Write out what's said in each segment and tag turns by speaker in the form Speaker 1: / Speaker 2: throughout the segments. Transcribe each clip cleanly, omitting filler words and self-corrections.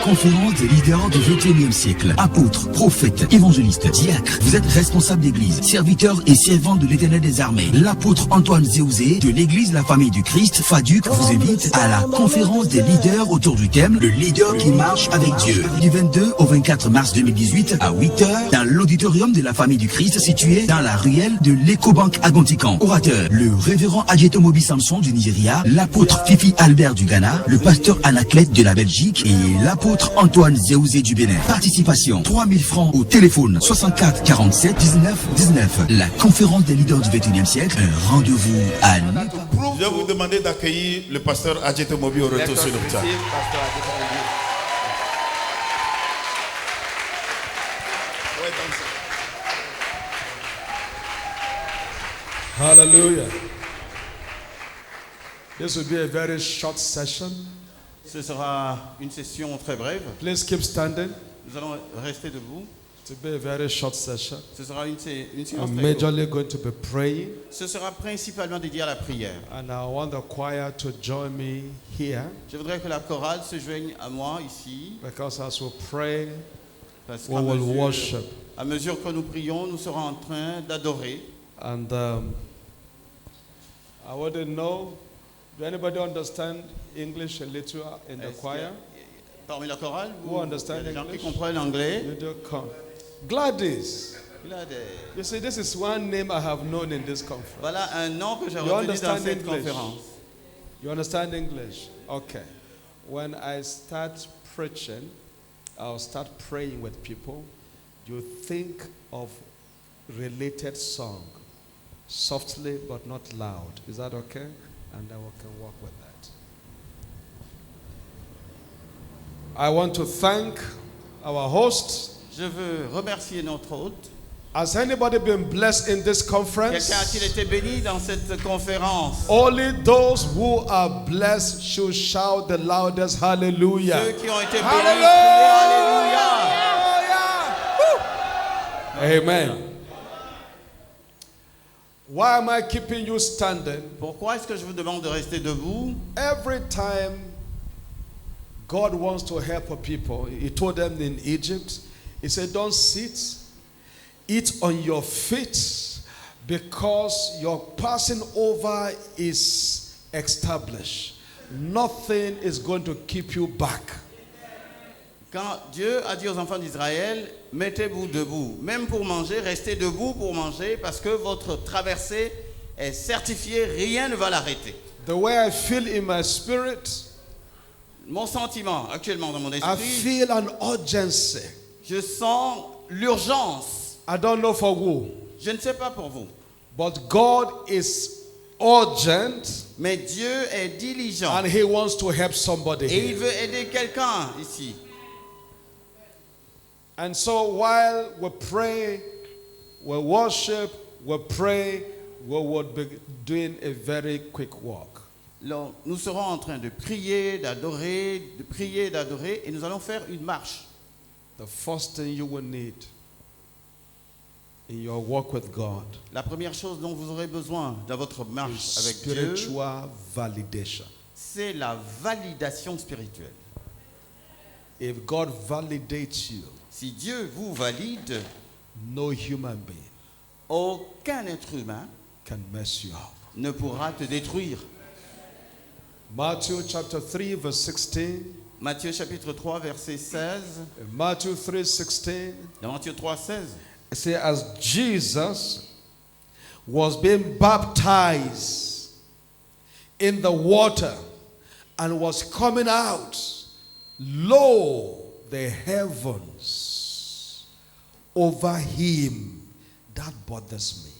Speaker 1: conférence des leaders du XXIe siècle. Apôtres, prophètes, évangélistes, diacres, vous êtes responsables d'église, serviteurs et servants de l'Éternel des armées. L'apôtre Antoine Zéouzé de l'église La Famille du Christ, FADUC, vous invite à la conférence des leaders autour du thème Le leader qui marche avec Dieu. Du 22 au 24 mars 2018 à 8h dans l'auditorium de La Famille du Christ situé dans la ruelle de l'Ecobank à Gontican. Orateur, le révérend Adjeto Mobi Samson du Nigeria, l'apôtre Fifi Albert du Ghana, le pasteur Anaclet de la Belgique et l'apôtre Antoine Zéouzé du Bénin. Participation 3000 francs au téléphone 64 47 19 19. La conférence des leaders du XXIe siècle, un rendez-vous à Nice.
Speaker 2: Je vais vous demander d'accueillir le pasteur Adjeto Mobi au retour sur notre salle.
Speaker 3: Hallelujah. This will be a very short session.
Speaker 4: Ce sera une session très brève.
Speaker 3: Please keep standing.
Speaker 4: Nous allons rester debout.
Speaker 3: It will be a very short session.
Speaker 4: Ce sera une séance
Speaker 3: I'm
Speaker 4: très courte.
Speaker 3: majorly going to be praying,
Speaker 4: Ce sera principalement dédié à la prière.
Speaker 3: and I want the choir to join me here,
Speaker 4: Je voudrais que la chorale se joigne à moi ici,
Speaker 3: because as we pray,
Speaker 4: parce
Speaker 3: we
Speaker 4: qu'à
Speaker 3: will
Speaker 4: mesure,
Speaker 3: worship.
Speaker 4: à mesure que nous prions, nous serons en train d'adorer.
Speaker 3: And I wouldn't know. Do anybody understand English a little in the
Speaker 4: Est-ce qu'il y a-
Speaker 3: choir?
Speaker 4: Parmi la chorale,
Speaker 3: Who
Speaker 4: il y
Speaker 3: understand
Speaker 4: a des gens qui
Speaker 3: English?
Speaker 4: comprennent l'anglais.
Speaker 3: You do come. Gladys.
Speaker 4: Là,
Speaker 3: You see, this is one name I have known in this conference.
Speaker 4: Voilà un nom que j'ai
Speaker 3: You
Speaker 4: retenu dans
Speaker 3: understand
Speaker 4: cette
Speaker 3: English?
Speaker 4: conférence.
Speaker 3: You understand English? Okay. When I start preaching, I'll start praying with people. You think of related song, softly but not loud. Is that okay? And then we can work with that. I want to thank our host.
Speaker 4: Je veux remercier notre hôte.
Speaker 3: Has anybody been blessed in this conference?
Speaker 4: Quelqu'un a-t-il été béni dans cette conférence?
Speaker 3: Only those who are blessed should shout the loudest hallelujah.
Speaker 4: Ceux qui ont été bénis,
Speaker 3: Hallelujah!
Speaker 4: criez Alléluia.
Speaker 3: Amen. Why am I keeping you standing?
Speaker 4: Pourquoi est-ce que je vous demande de rester debout?
Speaker 3: Every time God wants to help people, He told them in Egypt, He said, don't sit, eat on your feet, because your passing over is established. Nothing is going to keep you back.
Speaker 4: Quand Dieu a dit aux enfants d'Israël, mettez-vous debout. Même pour manger, restez debout pour manger parce que votre traversée est certifiée, rien ne va l'arrêter.
Speaker 3: The way I feel in my spirit,
Speaker 4: Mon sentiment actuellement dans mon
Speaker 3: I
Speaker 4: esprit,
Speaker 3: feel an urgency.
Speaker 4: je sens l'urgence.
Speaker 3: I don't know for who,
Speaker 4: Je ne sais pas pour vous,
Speaker 3: but God is urgent
Speaker 4: mais Dieu est diligent
Speaker 3: and He wants to help somebody
Speaker 4: et il
Speaker 3: here.
Speaker 4: veut aider quelqu'un ici.
Speaker 3: And so while we pray, we worship, we pray, we would be doing a very quick walk.
Speaker 4: Alors, nous serons en train de prier, d'adorer, et nous allons faire une marche.
Speaker 3: The first thing you will need in your walk with God
Speaker 4: La première chose dont vous aurez besoin dans votre marche
Speaker 3: is
Speaker 4: avec Dieu,
Speaker 3: spiritual validation.
Speaker 4: c'est la validation spirituelle.
Speaker 3: If God validates you,
Speaker 4: Si Dieu vous valide,
Speaker 3: no human being
Speaker 4: aucun être humain
Speaker 3: can mess you up.
Speaker 4: ne pourra te détruire.
Speaker 3: Matthew chapter 3 verse 16.
Speaker 4: Matthieu chapitre 3 verset 16.
Speaker 3: In Matthew 3:16.
Speaker 4: Dans Matthieu 3, 16.
Speaker 3: It says, as Jesus was being baptized in the water and was coming out, lo, the heavens over him. That bothers me.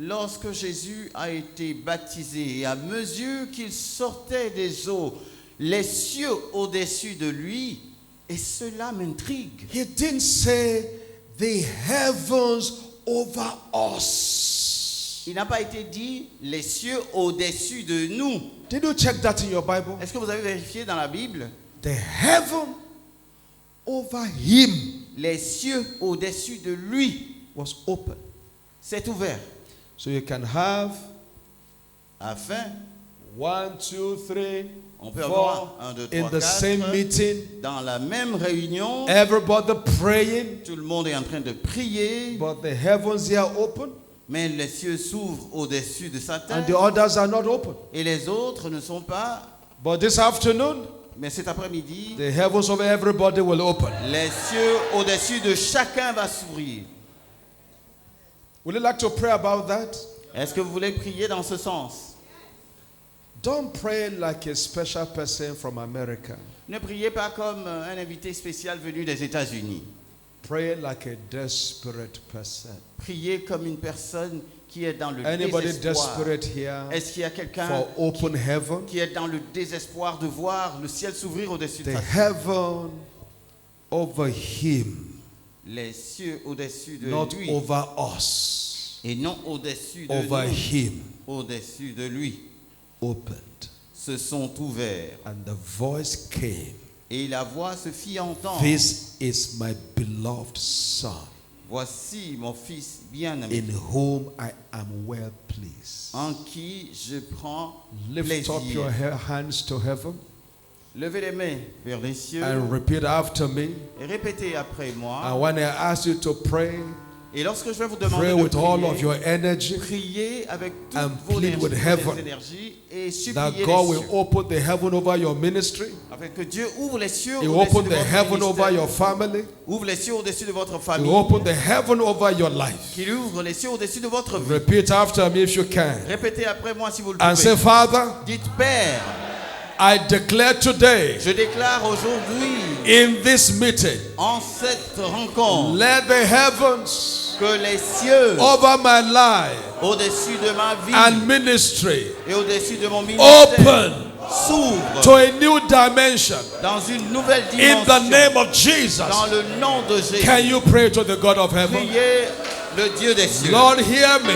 Speaker 4: Lorsque Jésus a été baptisé et à mesure qu'il sortait des eaux, les cieux au-dessus de lui, et cela m'intrigue.
Speaker 3: He didn't say the heavens over us.
Speaker 4: Il n'a pas été dit les cieux au-dessus de nous.
Speaker 3: Did you check that in your Bible?
Speaker 4: Est-ce que vous avez vérifié dans la Bible?
Speaker 3: The heaven over him
Speaker 4: Les cieux au-dessus de lui,
Speaker 3: was open.
Speaker 4: c'est ouvert.
Speaker 3: So you can have
Speaker 4: Afin,
Speaker 3: 1, 2, 3,
Speaker 4: On peut avoir 1, 2, 3,
Speaker 3: in the same
Speaker 4: 4.
Speaker 3: meeting,
Speaker 4: Dans la même réunion,
Speaker 3: everybody praying,
Speaker 4: tout le monde est en train de prier,
Speaker 3: but the heavens here are open
Speaker 4: mais les cieux s'ouvrent au-dessus de sa
Speaker 3: and
Speaker 4: tête
Speaker 3: the others are not open.
Speaker 4: et les autres ne sont pas.
Speaker 3: But this afternoon,
Speaker 4: Mais cet après-midi,
Speaker 3: the heavens over everybody will open.
Speaker 4: les cieux au-dessus de chacun va s'ouvrir.
Speaker 3: Would you like to pray about that?
Speaker 4: Est-ce que vous voulez prier dans ce sens?
Speaker 3: Don't pray like a special person from America.
Speaker 4: Ne priez pas comme un invité spécial venu des États-Unis.
Speaker 3: Pray like a desperate person.
Speaker 4: Priez comme une personne qui est dans le
Speaker 3: Anybody
Speaker 4: désespoir.
Speaker 3: desperate here
Speaker 4: Est-ce qu'il y a quelqu'un
Speaker 3: for open heaven?
Speaker 4: qui est dans le désespoir de voir le ciel s'ouvrir au-dessus de
Speaker 3: The
Speaker 4: sa tête?
Speaker 3: heaven over him,
Speaker 4: Les cieux au-dessus de
Speaker 3: not
Speaker 4: lui
Speaker 3: over us.
Speaker 4: et non au-dessus de
Speaker 3: Over
Speaker 4: nous.
Speaker 3: him,
Speaker 4: Au-dessus de lui
Speaker 3: opened.
Speaker 4: se sont ouverts
Speaker 3: And the voice came,
Speaker 4: et la voix se fit entendre.
Speaker 3: "This is my beloved son,
Speaker 4: Voici mon fils bien-aimé,
Speaker 3: in whom I am well pleased."
Speaker 4: en qui je prends
Speaker 3: Lift up your
Speaker 4: plaisir.
Speaker 3: hands to heaven
Speaker 4: Levez les mains vers les cieux
Speaker 3: and repeat after me.
Speaker 4: et répétez après
Speaker 3: And
Speaker 4: moi.
Speaker 3: when I ask you to pray,
Speaker 4: Et lorsque je vais vous demander
Speaker 3: pray
Speaker 4: de
Speaker 3: with all of
Speaker 4: prier,
Speaker 3: your energy
Speaker 4: priez avec toutes
Speaker 3: and
Speaker 4: vos
Speaker 3: plead with heaven
Speaker 4: énergies et
Speaker 3: that
Speaker 4: suppliez
Speaker 3: God
Speaker 4: les
Speaker 3: will
Speaker 4: cieux.
Speaker 3: open the heaven over your ministry.
Speaker 4: Afin que Dieu ouvre les cieux
Speaker 3: He will
Speaker 4: au-dessus
Speaker 3: open
Speaker 4: de
Speaker 3: the
Speaker 4: votre
Speaker 3: heaven over
Speaker 4: ministère.
Speaker 3: your family.
Speaker 4: Ouvre les cieux au-dessus de votre
Speaker 3: He
Speaker 4: famille.
Speaker 3: will open the heaven over your life.
Speaker 4: Qu'il ouvre les cieux au-dessus de votre vie.
Speaker 3: Repeat after me if you can.
Speaker 4: Répétez après moi si vous le
Speaker 3: And say,
Speaker 4: pouvez.
Speaker 3: "Father,
Speaker 4: Dites, Père,
Speaker 3: I declare today
Speaker 4: je déclare aujourd'hui
Speaker 3: in this meeting,
Speaker 4: en cette rencontre
Speaker 3: let the heavens
Speaker 4: que les cieux
Speaker 3: over my life
Speaker 4: au-dessus de ma vie
Speaker 3: and ministry
Speaker 4: et au-dessus de mon ministère
Speaker 3: open
Speaker 4: s'ouvrent
Speaker 3: to a new dimension
Speaker 4: dans une nouvelle
Speaker 3: in the
Speaker 4: dimension.
Speaker 3: name of Jesus."
Speaker 4: Dans le nom de Jésus.
Speaker 3: Can you pray to the God of heaven?
Speaker 4: Priez le Dieu des cieux.
Speaker 3: Lord, hear me.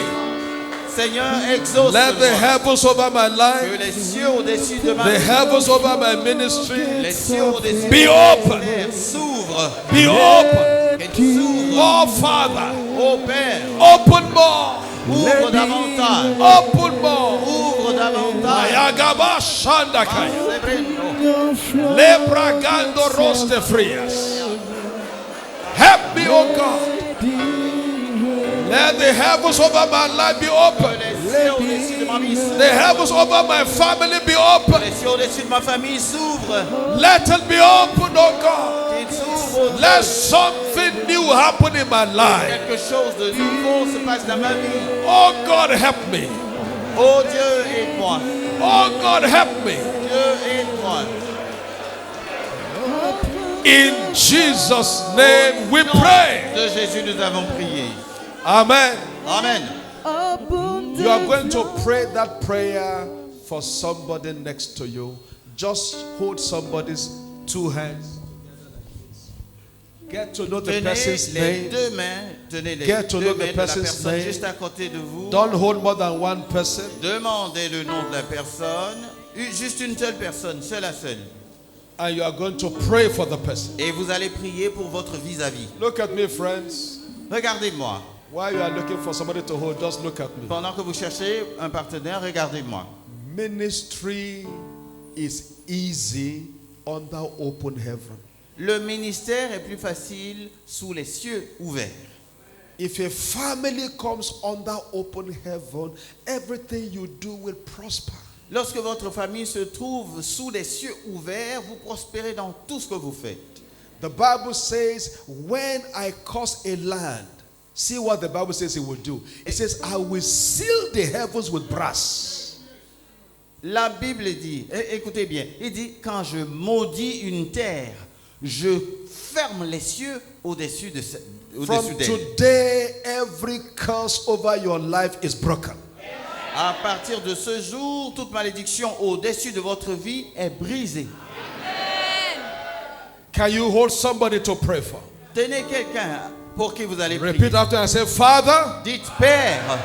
Speaker 4: Seigneur, exauce
Speaker 3: Let the heavens over my
Speaker 4: que
Speaker 3: life,
Speaker 4: les cieux au-dessus de ma
Speaker 3: the
Speaker 4: vie,
Speaker 3: heavens over my ministry,
Speaker 4: les cieux au-dessus
Speaker 3: be
Speaker 4: de
Speaker 3: open.
Speaker 4: mon ministère s'ouvrent.
Speaker 3: be open.
Speaker 4: Et s'ouvrent.
Speaker 3: Oh Father,
Speaker 4: Ô Père,
Speaker 3: open more,
Speaker 4: ouvre davantage.
Speaker 3: open more.
Speaker 4: Ouvre davantage.
Speaker 3: Ayagaba Shandakaya,
Speaker 4: Célébrez-nous.
Speaker 3: Lebragando Roste Frias. Help me, oh God. Let the heavens over my life be
Speaker 4: Que
Speaker 3: open.
Speaker 4: les cieux au-dessus de ma vie s'ouvrent.
Speaker 3: The heavens over my family be open.
Speaker 4: Les cieux au-dessus de ma famille s'ouvrent.
Speaker 3: Let it be open, oh God.
Speaker 4: Qu'ils s'ouvrent.
Speaker 3: Let something new happen in my life.
Speaker 4: Quelque chose de nouveau se passe dans ma vie.
Speaker 3: Oh God, help me.
Speaker 4: Oh Dieu, aide-moi.
Speaker 3: Oh God, help me.
Speaker 4: Dieu, aide-moi.
Speaker 3: In Jesus' name we pray.
Speaker 4: De Jésus, nous avons prié.
Speaker 3: Amen.
Speaker 4: Amen.
Speaker 3: You are going to pray that prayer for somebody next to you. Just hold somebody's two hands. Get to know the
Speaker 4: Tenez
Speaker 3: person's
Speaker 4: les
Speaker 3: name.
Speaker 4: deux mains, tenez les
Speaker 3: Get to
Speaker 4: deux
Speaker 3: know the
Speaker 4: mains de la
Speaker 3: person's
Speaker 4: personne
Speaker 3: name.
Speaker 4: juste à côté de vous.
Speaker 3: Don't hold more than one person.
Speaker 4: Demandez le nom de la personne. Juste une seule personne, seule à seule.
Speaker 3: And you are going to pray for the person.
Speaker 4: Et vous allez prier pour votre vis-à-vis.
Speaker 3: Look at me, friends.
Speaker 4: Regardez-moi.
Speaker 3: While you are looking for somebody to hold, just look at me.
Speaker 4: Pendant que vous cherchez un partenaire, regardez-moi.
Speaker 3: Ministry is easy under open heaven.
Speaker 4: Le ministère est plus facile sous les cieux ouverts.
Speaker 3: If a family comes under open heaven, everything you do will prosper.
Speaker 4: Lorsque votre famille se trouve sous les cieux ouverts, vous prospérez dans tout ce que vous faites.
Speaker 3: The Bible says, when I curse a land, see what the Bible says it will do. It says, I will seal the heavens with brass.
Speaker 4: La Bible dit, écoutez bien, il dit, quand je maudis une terre, je ferme les cieux au-dessus
Speaker 3: From
Speaker 4: d'elle.
Speaker 3: today, every curse over your life is broken.
Speaker 4: À partir de ce jour, toute malédiction au-dessus de votre vie est brisée.
Speaker 3: Can you hold somebody to pray for?
Speaker 4: Tenez quelqu'un pour qui vous allez prier.
Speaker 3: Repeat after and say, Father,
Speaker 4: Dites, Père,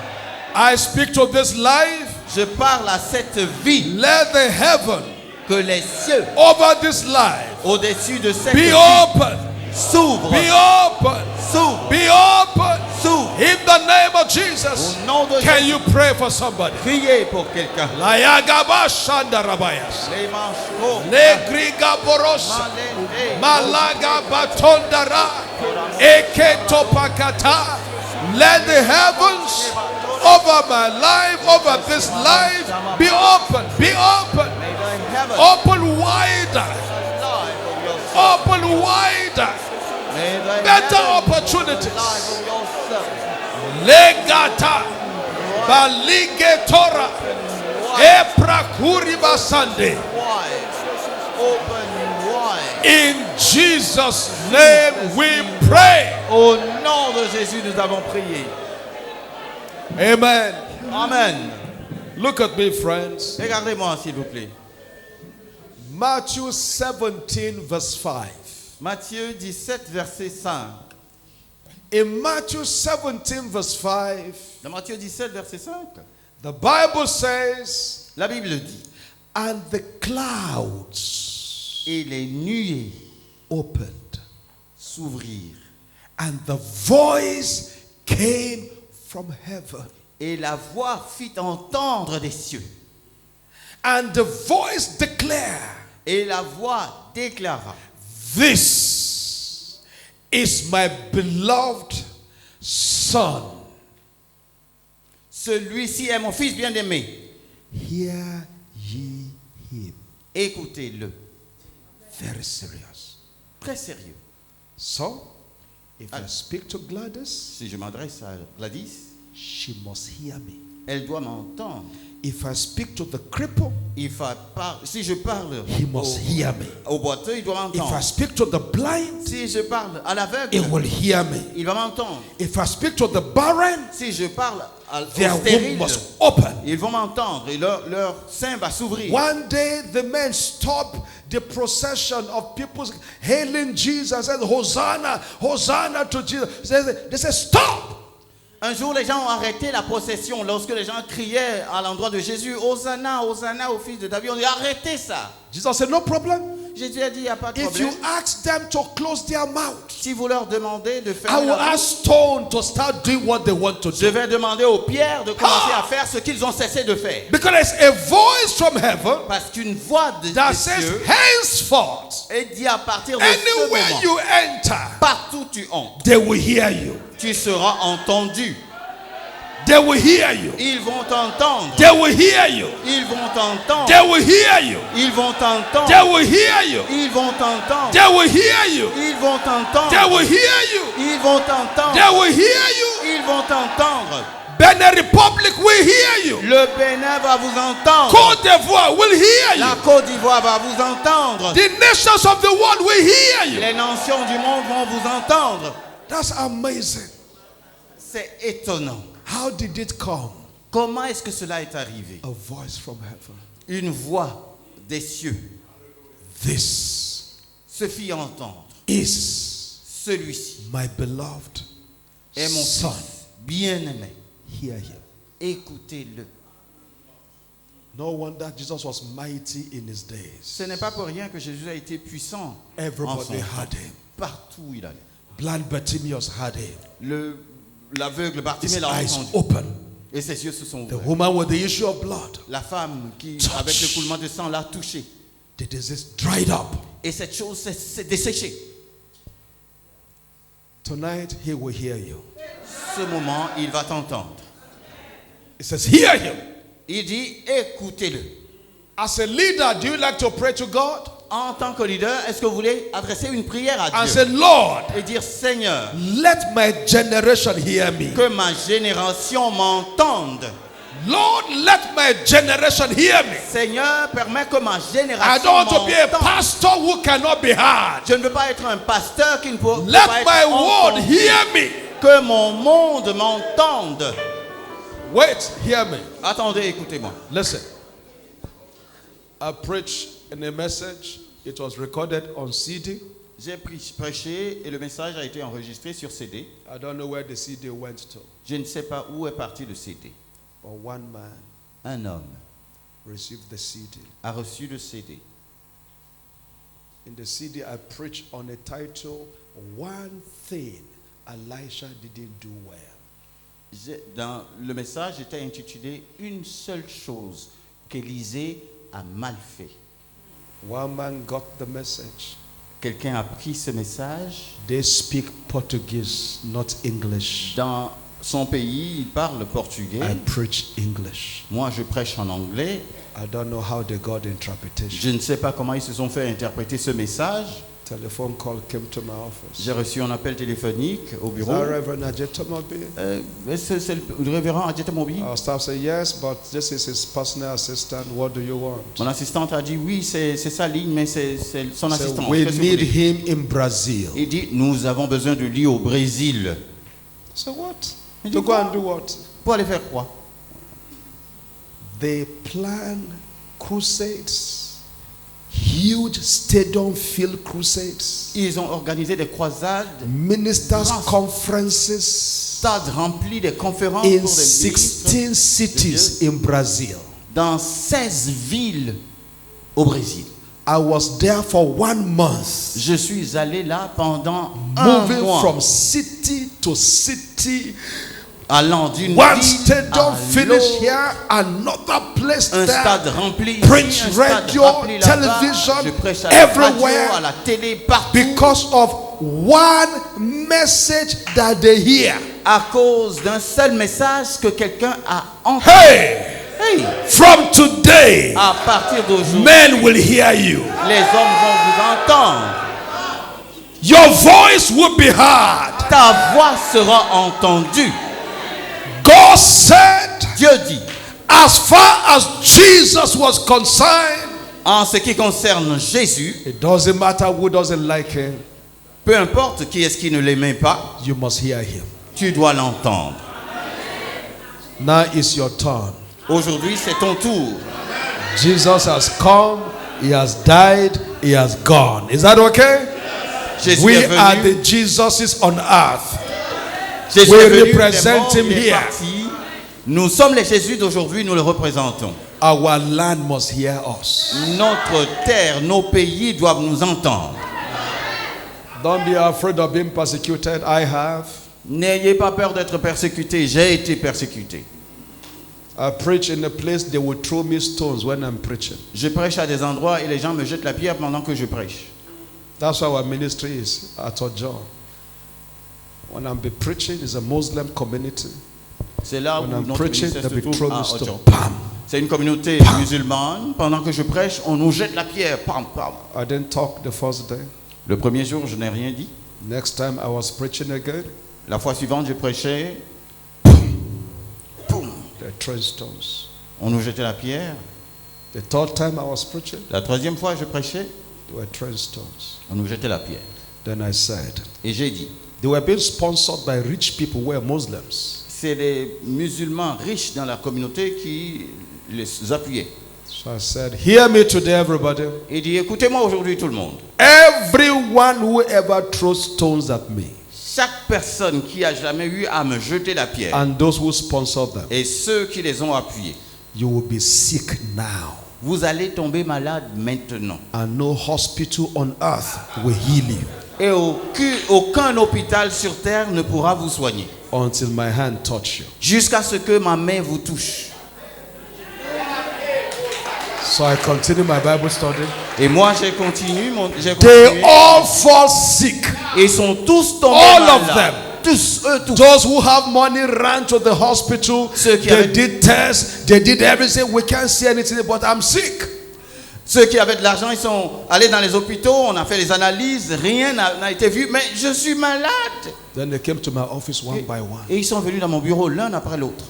Speaker 3: I speak to this life.
Speaker 4: je parle à cette vie,
Speaker 3: Let the heaven
Speaker 4: que les cieux
Speaker 3: over this life
Speaker 4: au-dessus de cette
Speaker 3: be
Speaker 4: vie
Speaker 3: open.
Speaker 4: s'ouvrent,
Speaker 3: Be open.
Speaker 4: s'ouvrent,
Speaker 3: Be open.
Speaker 4: s'ouvrent.
Speaker 3: In the name of Jesus.
Speaker 4: Au nom de
Speaker 3: Can
Speaker 4: Jésus.
Speaker 3: you pray for somebody.
Speaker 4: Priez pour quelqu'un.
Speaker 3: La yagaba shanda rabayas.
Speaker 4: Les manches courtes.
Speaker 3: Le griga boros. Malaga batondara. Eke topakata. Let the heavens over my life, over this life, be open. Be open.
Speaker 4: May the heavens
Speaker 3: Open wider. Open wider.
Speaker 4: May the
Speaker 3: Better
Speaker 4: heavens
Speaker 3: opportunities.
Speaker 4: life of your servant.
Speaker 3: Legata. Baligetora. Eprakuri basande.
Speaker 4: Wide. Open wide.
Speaker 3: In Jesus' name we pray.
Speaker 4: Au nom de Jésus, nous avons prié.
Speaker 3: Amen.
Speaker 4: Amen.
Speaker 3: Look at me, friends.
Speaker 4: Regardez-moi, s'il vous plaît.
Speaker 3: Matthew 17, verse 5.
Speaker 4: Matthieu 17, verset 5.
Speaker 3: In Matthew 17, verse 5,
Speaker 4: Dans Matthieu 17, verset 5,
Speaker 3: the Bible says,
Speaker 4: la Bible dit,
Speaker 3: and the clouds
Speaker 4: et les nuées
Speaker 3: opened,
Speaker 4: s'ouvrirent,
Speaker 3: and the voice came from heaven.
Speaker 4: et la voix fit entendre des cieux.
Speaker 3: And the voice declared,
Speaker 4: Et la voix déclara,
Speaker 3: this is my beloved son.
Speaker 4: celui-ci est mon fils bien-aimé.
Speaker 3: Hear ye him.
Speaker 4: Écoutez-le.
Speaker 3: Very serious.
Speaker 4: Très sérieux.
Speaker 3: So, if I speak to Gladys,
Speaker 4: Si je m'adresse à Gladys,
Speaker 3: she must hear me.
Speaker 4: elle doit m'entendre.
Speaker 3: If I speak to the cripple,
Speaker 4: Si je parle
Speaker 3: he must hear me.
Speaker 4: au boiteux, il doit
Speaker 3: If I
Speaker 4: m'entendre.
Speaker 3: speak to the blind,
Speaker 4: Si je parle à
Speaker 3: he
Speaker 4: l'aveugle,
Speaker 3: will hear me.
Speaker 4: il va m'entendre.
Speaker 3: If I speak to the barren,
Speaker 4: Si je parle
Speaker 3: their
Speaker 4: aux
Speaker 3: womb
Speaker 4: stériles,
Speaker 3: must open.
Speaker 4: ils vont m'entendre et leur sein va s'ouvrir.
Speaker 3: One day the men stopped the procession of people hailing Jesus and Hosanna, Hosanna to Jesus. They said, stop!
Speaker 4: Un jour, les gens ont arrêté la procession lorsque les gens criaient à l'endroit de Jésus, Hosanna, Hosanna au fils de David. On dit, arrêtez ça.
Speaker 3: Jesus said, no problem.
Speaker 4: Jésus a dit, il n'y a pas de
Speaker 3: If you
Speaker 4: problème.
Speaker 3: ask them to close their mouth,
Speaker 4: Si vous leur demandez de
Speaker 3: I
Speaker 4: faire
Speaker 3: will
Speaker 4: la bouche,
Speaker 3: ask stone to start doing what they want to
Speaker 4: je
Speaker 3: do.
Speaker 4: vais demander aux pierres de commencer à faire ce qu'ils ont cessé de faire.
Speaker 3: Because there's a voice from heaven
Speaker 4: Parce qu'une voix
Speaker 3: that
Speaker 4: des
Speaker 3: says,
Speaker 4: cieux
Speaker 3: henceforth,
Speaker 4: est dit à partir de ce
Speaker 3: anywhere
Speaker 4: moment,
Speaker 3: you enter,
Speaker 4: partout tu entres,
Speaker 3: they will hear you.
Speaker 4: tu seras entendu.
Speaker 3: They will hear you.
Speaker 4: Ils vont t'entendre.
Speaker 3: They will hear you.
Speaker 4: Ils vont t'entendre.
Speaker 3: They will hear you.
Speaker 4: Ils vont t'entendre.
Speaker 3: They will hear you.
Speaker 4: Ils vont t'entendre.
Speaker 3: They will hear you.
Speaker 4: Ils vont t'entendre.
Speaker 3: They will hear you.
Speaker 4: Ils vont t'entendre.
Speaker 3: They will hear you.
Speaker 4: Ils vont t'entendre.
Speaker 3: Benin Republic will hear you.
Speaker 4: Le Bénin va vous entendre.
Speaker 3: Côte d'Ivoire will hear
Speaker 4: La
Speaker 3: you.
Speaker 4: Côte d'Ivoire va vous entendre.
Speaker 3: The nations of the world will hear you.
Speaker 4: Les nations du monde vont vous entendre.
Speaker 3: That's amazing.
Speaker 4: C'est étonnant.
Speaker 3: How did it come?
Speaker 4: Comment est-ce que cela est arrivé?
Speaker 3: A voice from heaven.
Speaker 4: Une voix des cieux
Speaker 3: This
Speaker 4: se fit entendre.
Speaker 3: is
Speaker 4: Celui-ci
Speaker 3: my beloved
Speaker 4: est mon
Speaker 3: son.
Speaker 4: fils bien-aimé.
Speaker 3: Hear him.
Speaker 4: Écoutez-le.
Speaker 3: No wonder Jesus was mighty in his days.
Speaker 4: Ce n'est pas pour rien que Jésus a été puissant. en son
Speaker 3: Everybody
Speaker 4: temps.
Speaker 3: had him.
Speaker 4: Partout où il allait.
Speaker 3: Blind Bartimaeus had him.
Speaker 4: L'aveugle
Speaker 3: His
Speaker 4: Bartimée l'a
Speaker 3: eyes
Speaker 4: entendu.
Speaker 3: open.
Speaker 4: Et ses yeux se sont
Speaker 3: The
Speaker 4: ouverts.
Speaker 3: woman with the issue of blood,
Speaker 4: La femme qui,
Speaker 3: Touch.
Speaker 4: avec l'écoulement de sang, l'a touché.
Speaker 3: the disease dried up.
Speaker 4: Et cette chose s'est desséchée.
Speaker 3: Tonight he will hear you.
Speaker 4: Ce moment, il va t'entendre.
Speaker 3: It says, hear him.
Speaker 4: Il dit, écoutez-le.
Speaker 3: As a leader, do you like to pray to God
Speaker 4: En tant que leader, est-ce que vous voulez adresser une prière à
Speaker 3: and
Speaker 4: Dieu
Speaker 3: say, Lord,
Speaker 4: et dire, Seigneur,
Speaker 3: let my generation hear me?
Speaker 4: que ma génération m'entende.
Speaker 3: Lord, let my generation hear me.
Speaker 4: Seigneur, permets que ma
Speaker 3: I
Speaker 4: génération
Speaker 3: don't want to be a
Speaker 4: m'entende.
Speaker 3: pastor who cannot be heard.
Speaker 4: Je ne veux pas être un pasteur qui ne peut
Speaker 3: Let
Speaker 4: pas
Speaker 3: my
Speaker 4: être
Speaker 3: word
Speaker 4: entendu.
Speaker 3: hear me.
Speaker 4: Que mon monde m'entende.
Speaker 3: Wait, hear me.
Speaker 4: Attendez, écoutez-moi.
Speaker 3: Listen. I preached in a message. It was recorded on CD.
Speaker 4: J'ai prêché et le message a été enregistré sur CD.
Speaker 3: I don't know where the CD went to.
Speaker 4: Je ne sais pas où est parti le CD.
Speaker 3: But one man
Speaker 4: Un homme
Speaker 3: received the CD.
Speaker 4: a reçu le CD.
Speaker 3: In the CD, I preached on a title, One Thing Elisha Didn't Do Well.
Speaker 4: Dans le message était intitulé « Une seule chose qu'Élisée a mal fait ».
Speaker 3: One man got the message.
Speaker 4: Quelqu'un a pris ce message.
Speaker 3: They speak Portuguese, not English.
Speaker 4: Dans son pays, il parle portugais.
Speaker 3: I preach English.
Speaker 4: Moi, je prêche en anglais.
Speaker 3: I don't know how they got the interpretation.
Speaker 4: Je ne sais pas comment ils se sont fait interpréter ce message.
Speaker 3: Telephone call came to my office.
Speaker 4: J'ai reçu un appel téléphonique au
Speaker 3: Is
Speaker 4: bureau.
Speaker 3: that Reverend Ajetomobi?
Speaker 4: C'est le révérend Adjetomobi.
Speaker 3: Our staff said yes, but this is his personal assistant. What do you want?
Speaker 4: Mon assistante a dit oui, c'est sa ligne, mais c'est son
Speaker 3: So
Speaker 4: assistante.
Speaker 3: we
Speaker 4: Qu'est-ce que vous
Speaker 3: need
Speaker 4: voulez?
Speaker 3: him in Brazil.
Speaker 4: Il dit nous avons besoin de lui au Brésil.
Speaker 3: So what?
Speaker 4: Il
Speaker 3: To
Speaker 4: dit
Speaker 3: go
Speaker 4: quoi?
Speaker 3: and do what?
Speaker 4: Pour aller faire quoi?
Speaker 3: They plan crusades, huge stadium-filled crusades,
Speaker 4: Ils ont organisé des croisades,
Speaker 3: ministers'
Speaker 4: Grand-
Speaker 3: conferences
Speaker 4: stades remplis, des conférences
Speaker 3: in
Speaker 4: pour des
Speaker 3: 16
Speaker 4: ministres
Speaker 3: cities in Brazil.
Speaker 4: dans 16 villes au Brésil.
Speaker 3: I was there for 1 month,
Speaker 4: Je suis allé là pendant un
Speaker 3: moving
Speaker 4: mois,
Speaker 3: from city to city.
Speaker 4: allant d'une
Speaker 3: One
Speaker 4: ville
Speaker 3: stadium
Speaker 4: à
Speaker 3: finished
Speaker 4: l'autre.
Speaker 3: here, another place
Speaker 4: Un
Speaker 3: there.
Speaker 4: stade rempli ici,
Speaker 3: Preach
Speaker 4: un stade
Speaker 3: radio,
Speaker 4: rempli là-bas.
Speaker 3: television,
Speaker 4: Je prêche à la
Speaker 3: everywhere.
Speaker 4: radio, à la télé, partout.
Speaker 3: Because of one message that they hear.
Speaker 4: À cause d'un seul message que quelqu'un a entendu.
Speaker 3: Hey,
Speaker 4: Hey,
Speaker 3: from today,
Speaker 4: à partir d'aujourd'hui,
Speaker 3: men will hear you.
Speaker 4: les hommes vont vous entendre.
Speaker 3: Your voice will be heard.
Speaker 4: Ta voix sera entendue.
Speaker 3: God said,
Speaker 4: Dieu dit,
Speaker 3: as far as Jesus was concerned,
Speaker 4: en ce qui concerne Jésus,
Speaker 3: it doesn't matter who doesn't like him,
Speaker 4: peu importe qui est-ce qui ne l'aimait pas,
Speaker 3: you must hear him.
Speaker 4: tu dois l'entendre.
Speaker 3: Now it's your turn.
Speaker 4: Aujourd'hui, c'est ton tour.
Speaker 3: Jesus has come, he has died, he has gone. Is that okay?
Speaker 4: Jésus
Speaker 3: We
Speaker 4: est venu.
Speaker 3: are the Jesuses on earth.
Speaker 4: Jésus
Speaker 3: We
Speaker 4: est venu,
Speaker 3: represent
Speaker 4: il est mort,
Speaker 3: him
Speaker 4: il est
Speaker 3: here.
Speaker 4: parti. Nous sommes les Jésus d'aujourd'hui, nous le représentons.
Speaker 3: Our land must hear us.
Speaker 4: Notre terre, nos pays doivent nous entendre.
Speaker 3: Don't be afraid of being persecuted. I have.
Speaker 4: N'ayez pas peur d'être persécuté. J'ai été persécuté.
Speaker 3: I preach in a place they will throw me stones when I'm preaching.
Speaker 4: Je prêche à des endroits et les gens me jettent la pierre pendant que je prêche.
Speaker 3: That's why our ministry is at Ojo. When I'm be preaching, it's a Muslim community.
Speaker 4: C'est là où
Speaker 3: When I'm
Speaker 4: notre
Speaker 3: preaching,
Speaker 4: ministère
Speaker 3: they'll
Speaker 4: se
Speaker 3: be
Speaker 4: trouve
Speaker 3: throwing
Speaker 4: à
Speaker 3: me stones.
Speaker 4: Ojo.
Speaker 3: Bam!
Speaker 4: C'est une communauté musulmane. Pendant que je prêche, on nous jette la pierre. Pam, pam.
Speaker 3: I didn't talk the first day.
Speaker 4: Le premier jour, je n'ai rien dit.
Speaker 3: Next time I was preaching again,
Speaker 4: La fois suivante, je prêchais.
Speaker 3: they threw stones.
Speaker 4: On nous jetait la pierre.
Speaker 3: The third time I was preaching,
Speaker 4: La troisième fois, je prêchais.
Speaker 3: they were throwing stones.
Speaker 4: On nous jetait la pierre.
Speaker 3: Then I said,
Speaker 4: Et j'ai dit,
Speaker 3: they were being sponsored by rich people who were Muslims.
Speaker 4: c'est les musulmans riches dans la communauté qui les appuyaient.
Speaker 3: So I said, hear me today, everybody.
Speaker 4: Il dit, écoutez-moi aujourd'hui tout le monde.
Speaker 3: Everyone who ever throws stones at me
Speaker 4: Chaque personne qui a jamais eu à me jeter la pierre
Speaker 3: and those who sponsor them,
Speaker 4: et ceux qui les ont appuyés,
Speaker 3: you will be sick now.
Speaker 4: vous allez tomber malade maintenant.
Speaker 3: And no hospital on earth will heal you
Speaker 4: Et aucun hôpital sur terre ne pourra vous soigner.
Speaker 3: until my hand touch you.
Speaker 4: Jusqu'à ce que ma main vous touche.
Speaker 3: So I continue my Bible study.
Speaker 4: Et moi j'ai continué.
Speaker 3: They all fall sick.
Speaker 4: Ils sont tous tombés
Speaker 3: All of
Speaker 4: malades.
Speaker 3: them.
Speaker 4: Tous, eux tous.
Speaker 3: Those who have money ran to the hospital.
Speaker 4: Ceux qui
Speaker 3: They
Speaker 4: avaient-
Speaker 3: did tests. They did everything. We can't see anything, but I'm sick.
Speaker 4: Ceux qui avaient de l'argent, ils sont allés dans les hôpitaux, on a fait les analyses, rien n'a été vu, mais je suis malade.
Speaker 3: Then they came to my office one by one.
Speaker 4: Et ils sont venus dans mon bureau l'un après l'autre.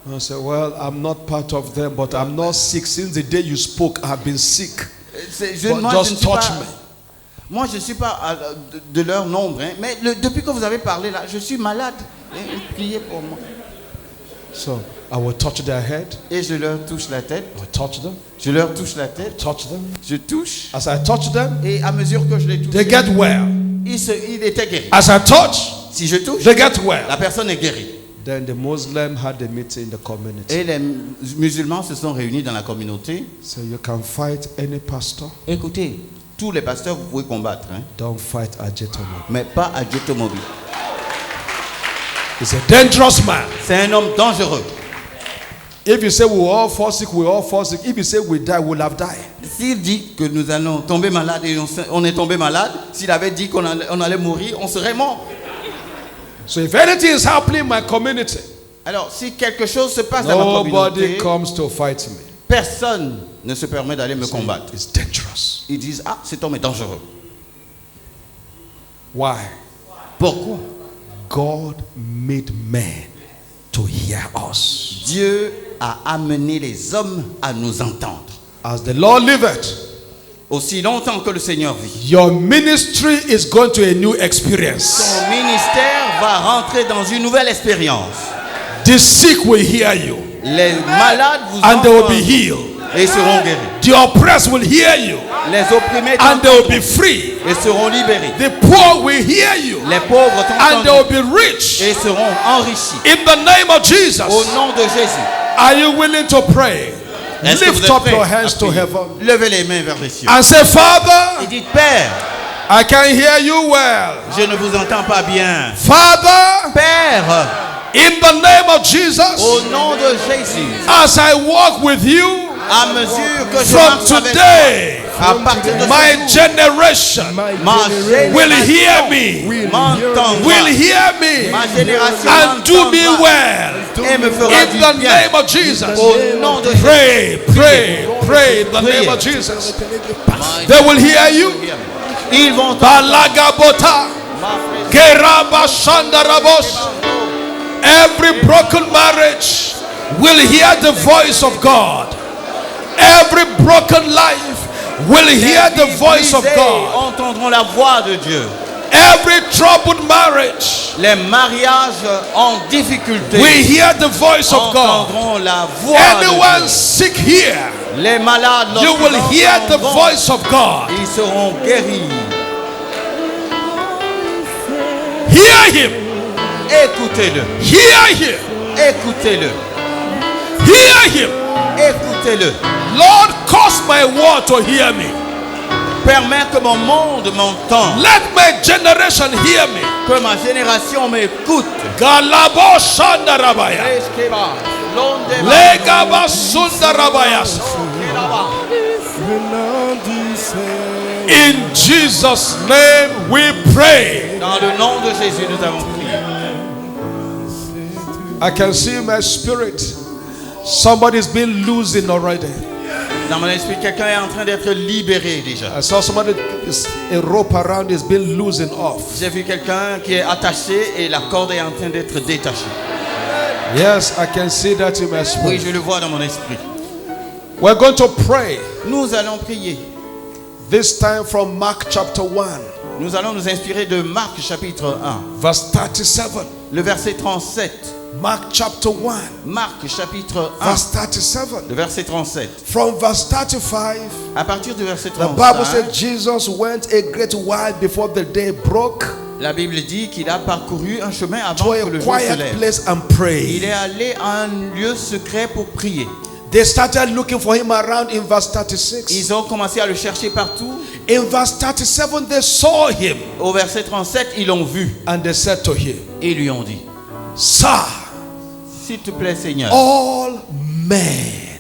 Speaker 3: I said, well, I'm not part of them, but I'm not sick. Since the day you spoke, I've been sick. But
Speaker 4: Moi,
Speaker 3: just
Speaker 4: je ne suis
Speaker 3: touch
Speaker 4: pas,
Speaker 3: me.
Speaker 4: moi, je ne suis pas de leur nombre, hein, mais depuis que vous avez parlé là, je suis malade. Et priez pour moi.
Speaker 3: So I will touch their head.
Speaker 4: Et je leur touche la tête.
Speaker 3: I will touch them.
Speaker 4: Je leur touche la tête.
Speaker 3: Touch them.
Speaker 4: Je touche.
Speaker 3: As I touch them,
Speaker 4: Et à mesure que je les touche,
Speaker 3: they get well.
Speaker 4: il était guéri.
Speaker 3: As I touch,
Speaker 4: Si je touche,
Speaker 3: they get well.
Speaker 4: la personne est guérie.
Speaker 3: Then the Muslim had a meeting in the community.
Speaker 4: Et les musulmans se sont réunis dans la communauté.
Speaker 3: So you can fight any pastor.
Speaker 4: Écoutez, tous les pasteurs, vous pouvez combattre, hein,
Speaker 3: Don't fight Ajetomo.
Speaker 4: mais pas à Djetomobi.
Speaker 3: He's a dangerous man.
Speaker 4: C'est un homme dangereux.
Speaker 3: If you say we will all fall sick, we will all fall sick. If you say we die, we will have died.
Speaker 4: S'il dit que nous allons tomber malade et on est tombé malade, s'il avait dit qu'on allait mourir, on serait mort.
Speaker 3: So if anything is happening in my community,
Speaker 4: Alors, si quelque chose se passe dans ma
Speaker 3: nobody
Speaker 4: communauté,
Speaker 3: comes to fight me.
Speaker 4: personne ne se permet d'aller me combattre.
Speaker 3: It's dangerous.
Speaker 4: Ils disent, ah, cet homme est dangereux.
Speaker 3: Why?
Speaker 4: Pourquoi?
Speaker 3: God made men to hear us.
Speaker 4: Dieu a amené les hommes à nous entendre.
Speaker 3: As the Lord liveth,
Speaker 4: Aussi longtemps que le Seigneur vit,
Speaker 3: your ministry is going to a new experience.
Speaker 4: ton ministère va rentrer dans une nouvelle expérience.
Speaker 3: The sick will hear you
Speaker 4: Les malades vous
Speaker 3: and they will be
Speaker 4: entendront
Speaker 3: healed.
Speaker 4: et seront guéris.
Speaker 3: The oppressed will hear you
Speaker 4: Les opprimés
Speaker 3: and they will
Speaker 4: t'entendront
Speaker 3: be free.
Speaker 4: et seront libérés.
Speaker 3: The poor will hear you
Speaker 4: Les pauvres
Speaker 3: and they will
Speaker 4: t'entendront
Speaker 3: be rich.
Speaker 4: et seront enrichis.
Speaker 3: In the name of
Speaker 4: Au
Speaker 3: Jesus,
Speaker 4: nom de Jésus.
Speaker 3: are you willing to pray?
Speaker 4: Est-ce que vous
Speaker 3: Lift
Speaker 4: êtes
Speaker 3: up
Speaker 4: prêts
Speaker 3: your
Speaker 4: à
Speaker 3: hands to
Speaker 4: prier?
Speaker 3: heaven
Speaker 4: Levez les mains vers les cieux.
Speaker 3: and say, Father,
Speaker 4: Et dites, Père,
Speaker 3: I can hear you well.
Speaker 4: je ne vous entends pas bien.
Speaker 3: Father,
Speaker 4: Père,
Speaker 3: in the name of Jesus,
Speaker 4: au nom de Jésus,
Speaker 3: as I walk with you
Speaker 4: à mesure que je
Speaker 3: from
Speaker 4: marche avec
Speaker 3: today,
Speaker 4: toi, à partir de
Speaker 3: my
Speaker 4: ce jour,
Speaker 3: generation
Speaker 4: ma
Speaker 3: will hear
Speaker 4: génération
Speaker 3: me,
Speaker 4: m'entendra.
Speaker 3: will hear me,
Speaker 4: Ma génération
Speaker 3: and do me
Speaker 4: m'entendra
Speaker 3: well.
Speaker 4: et me fera
Speaker 3: In
Speaker 4: du
Speaker 3: the
Speaker 4: bien.
Speaker 3: name of Jesus,
Speaker 4: Au nom de Jésus,
Speaker 3: pray, pray, pray in the name of Jesus. They will hear you.
Speaker 4: ils vont
Speaker 3: Balagabota, Keraba Shandarabos. Every broken marriage will hear the voice of God. Every broken life will hear the voice of God.
Speaker 4: entendront la voix de Dieu.
Speaker 3: Every troubled marriage
Speaker 4: Les mariages en difficulté
Speaker 3: will hear the voice of God.
Speaker 4: entendront la voix
Speaker 3: Anyone
Speaker 4: de Dieu.
Speaker 3: sick here,
Speaker 4: Les malades,
Speaker 3: you
Speaker 4: lorsqu'ils
Speaker 3: will hear the
Speaker 4: entendront,
Speaker 3: voice of God.
Speaker 4: ils seront guéris.
Speaker 3: Hear him,
Speaker 4: Écoutez-le,
Speaker 3: hear him,
Speaker 4: écoutez-le,
Speaker 3: hear him.
Speaker 4: écoutez-le.
Speaker 3: Lord, cause my word to hear me.
Speaker 4: Permets que mon monde m'entende,
Speaker 3: Let my generation hear me.
Speaker 4: que ma génération m'écoute.
Speaker 3: Galabo Shandarabaya. Legaba Sundarabayas. In Jesus' name we pray.
Speaker 4: Dans le nom de Jésus, nous avons prié.
Speaker 3: I can see in my spirit somebody's been losing already.
Speaker 4: Dans mon esprit, quelqu'un est en train d'être libéré déjà.
Speaker 3: I saw somebody, a rope around is been losing off.
Speaker 4: J'ai vu quelqu'un qui est attaché et la corde est en train d'être détachée.
Speaker 3: Yes, I can see that in my
Speaker 4: Oui,
Speaker 3: spirit.
Speaker 4: je le vois dans mon esprit.
Speaker 3: We're going to pray
Speaker 4: Nous allons prier.
Speaker 3: this time from Mark chapter 1,
Speaker 4: Nous allons nous inspirer de Marc chapitre 1,
Speaker 3: verse 37.
Speaker 4: le verset 37.
Speaker 3: Mark chapter 1,
Speaker 4: Marc chapitre 1,
Speaker 3: verse 37.
Speaker 4: le verset 37.
Speaker 3: From verse 35,
Speaker 4: À partir du verset
Speaker 3: the Bible
Speaker 4: 35,
Speaker 3: said Jesus went a great while before the day broke
Speaker 4: la Bible dit qu'il a parcouru un chemin avant
Speaker 3: to
Speaker 4: que
Speaker 3: a
Speaker 4: le jour se
Speaker 3: quiet
Speaker 4: lève.
Speaker 3: place and
Speaker 4: Il
Speaker 3: prayed.
Speaker 4: est allé à un lieu secret pour prier.
Speaker 3: They started looking for him around in verse 36.
Speaker 4: Ils ont commencé à le chercher partout.
Speaker 3: In verse 37, they saw him
Speaker 4: Au verset 37, ils l'ont vu
Speaker 3: and they said to him,
Speaker 4: et lui ont dit,
Speaker 3: Sir,
Speaker 4: s'il te plaît Seigneur,
Speaker 3: all men.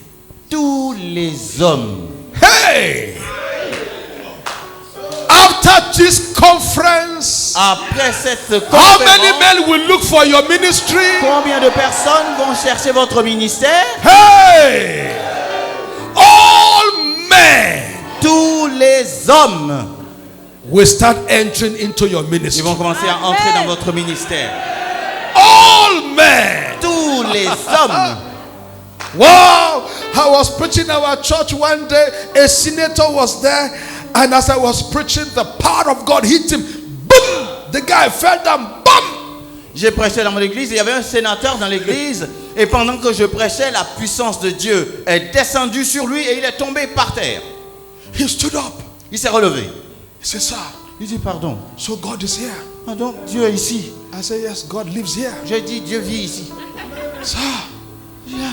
Speaker 4: tous les hommes,
Speaker 3: Hey! After this conference,
Speaker 4: après cette
Speaker 3: how many
Speaker 4: conférence,
Speaker 3: men will look for your ministry?
Speaker 4: combien de personnes vont chercher votre ministère?
Speaker 3: Hey! All men
Speaker 4: Tous les hommes,
Speaker 3: will start entering into your
Speaker 4: ils
Speaker 3: ministry.
Speaker 4: vont commencer à entrer dans votre ministère.
Speaker 3: All men.
Speaker 4: Tous les hommes.
Speaker 3: Wow! I was preaching our church one day. A senator was there, and as I was preaching, the power of God hit him. Boom! The guy fell down. Boom!
Speaker 4: J'ai prêché dans mon église, il y avait un sénateur dans l'église, et pendant que je prêchais, la puissance de Dieu est descendue sur lui et il est tombé par terre.
Speaker 3: He stood up.
Speaker 4: Il s'est relevé.
Speaker 3: He said, "Sir,
Speaker 4: Il dit pardon.
Speaker 3: so God is here."
Speaker 4: Ah donc Dieu est ici.
Speaker 3: I said, "Yes, God lives here."
Speaker 4: J'ai dit Dieu vit ici.
Speaker 3: Sir,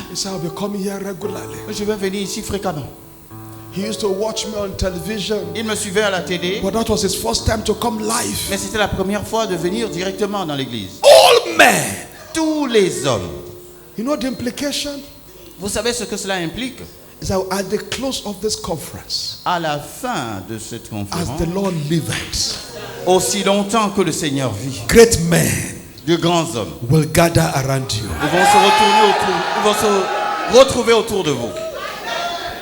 Speaker 3: he said, "I'll be coming here regularly."
Speaker 4: Je vais venir ici fréquemment.
Speaker 3: He used to watch me on television,
Speaker 4: Il me suivait à la télé,
Speaker 3: but that was his first time to come live.
Speaker 4: mais c'était la première fois de venir directement dans l'église.
Speaker 3: All men
Speaker 4: tous les hommes.
Speaker 3: You know the implication?
Speaker 4: Vous savez ce que cela implique?
Speaker 3: Is that at the close of this conference,
Speaker 4: À la fin de cette
Speaker 3: as
Speaker 4: conférence,
Speaker 3: the Lord liveth,
Speaker 4: aussi longtemps que le Seigneur vit,
Speaker 3: great men
Speaker 4: de grands hommes,
Speaker 3: will gather around you.
Speaker 4: ils vont se retrouver autour de vous.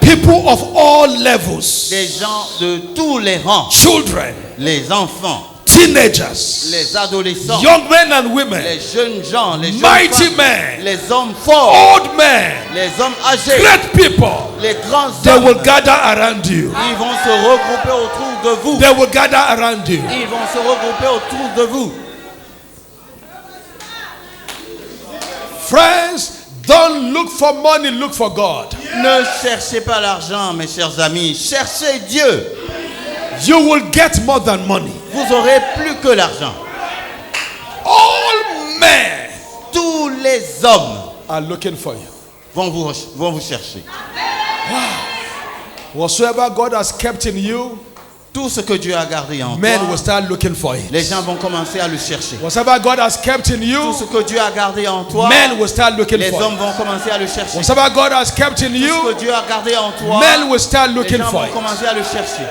Speaker 3: People of all levels,
Speaker 4: Des gens de tous les rangs,
Speaker 3: children,
Speaker 4: les enfants,
Speaker 3: teenagers,
Speaker 4: les adolescents,
Speaker 3: young men and women,
Speaker 4: les jeunes gens, les jeunes
Speaker 3: mighty
Speaker 4: femmes,
Speaker 3: men,
Speaker 4: les hommes forts,
Speaker 3: old men,
Speaker 4: les hommes âgés,
Speaker 3: great people,
Speaker 4: les grands
Speaker 3: they will
Speaker 4: hommes.
Speaker 3: gather around you.
Speaker 4: Ils vont se regrouper autour de vous.
Speaker 3: They will gather around you.
Speaker 4: Ils vont se regrouper autour de vous.
Speaker 3: Friends, don't look for money, look for God.
Speaker 4: Ne cherchez pas l'argent, mes chers amis. Cherchez Dieu.
Speaker 3: You will get more than money.
Speaker 4: Vous aurez plus que l'argent.
Speaker 3: All men
Speaker 4: Tous les hommes
Speaker 3: are looking for you.
Speaker 4: vont vous chercher.
Speaker 3: Whatsoever God has kept in you,
Speaker 4: Tout ce que Dieu a gardé en
Speaker 3: men
Speaker 4: toi,
Speaker 3: will start looking for
Speaker 4: les
Speaker 3: it.
Speaker 4: gens vont commencer à le chercher.
Speaker 3: Whatever God has kept in
Speaker 4: Tout
Speaker 3: you,
Speaker 4: ce que Dieu a gardé en toi,
Speaker 3: men will start looking
Speaker 4: les
Speaker 3: for
Speaker 4: hommes
Speaker 3: it.
Speaker 4: vont commencer à le chercher.
Speaker 3: Whatever God has kept in
Speaker 4: Tout ce
Speaker 3: you,
Speaker 4: que Dieu a gardé en toi,
Speaker 3: men will start
Speaker 4: les
Speaker 3: looking
Speaker 4: gens
Speaker 3: for
Speaker 4: vont
Speaker 3: it.
Speaker 4: commencer à le chercher.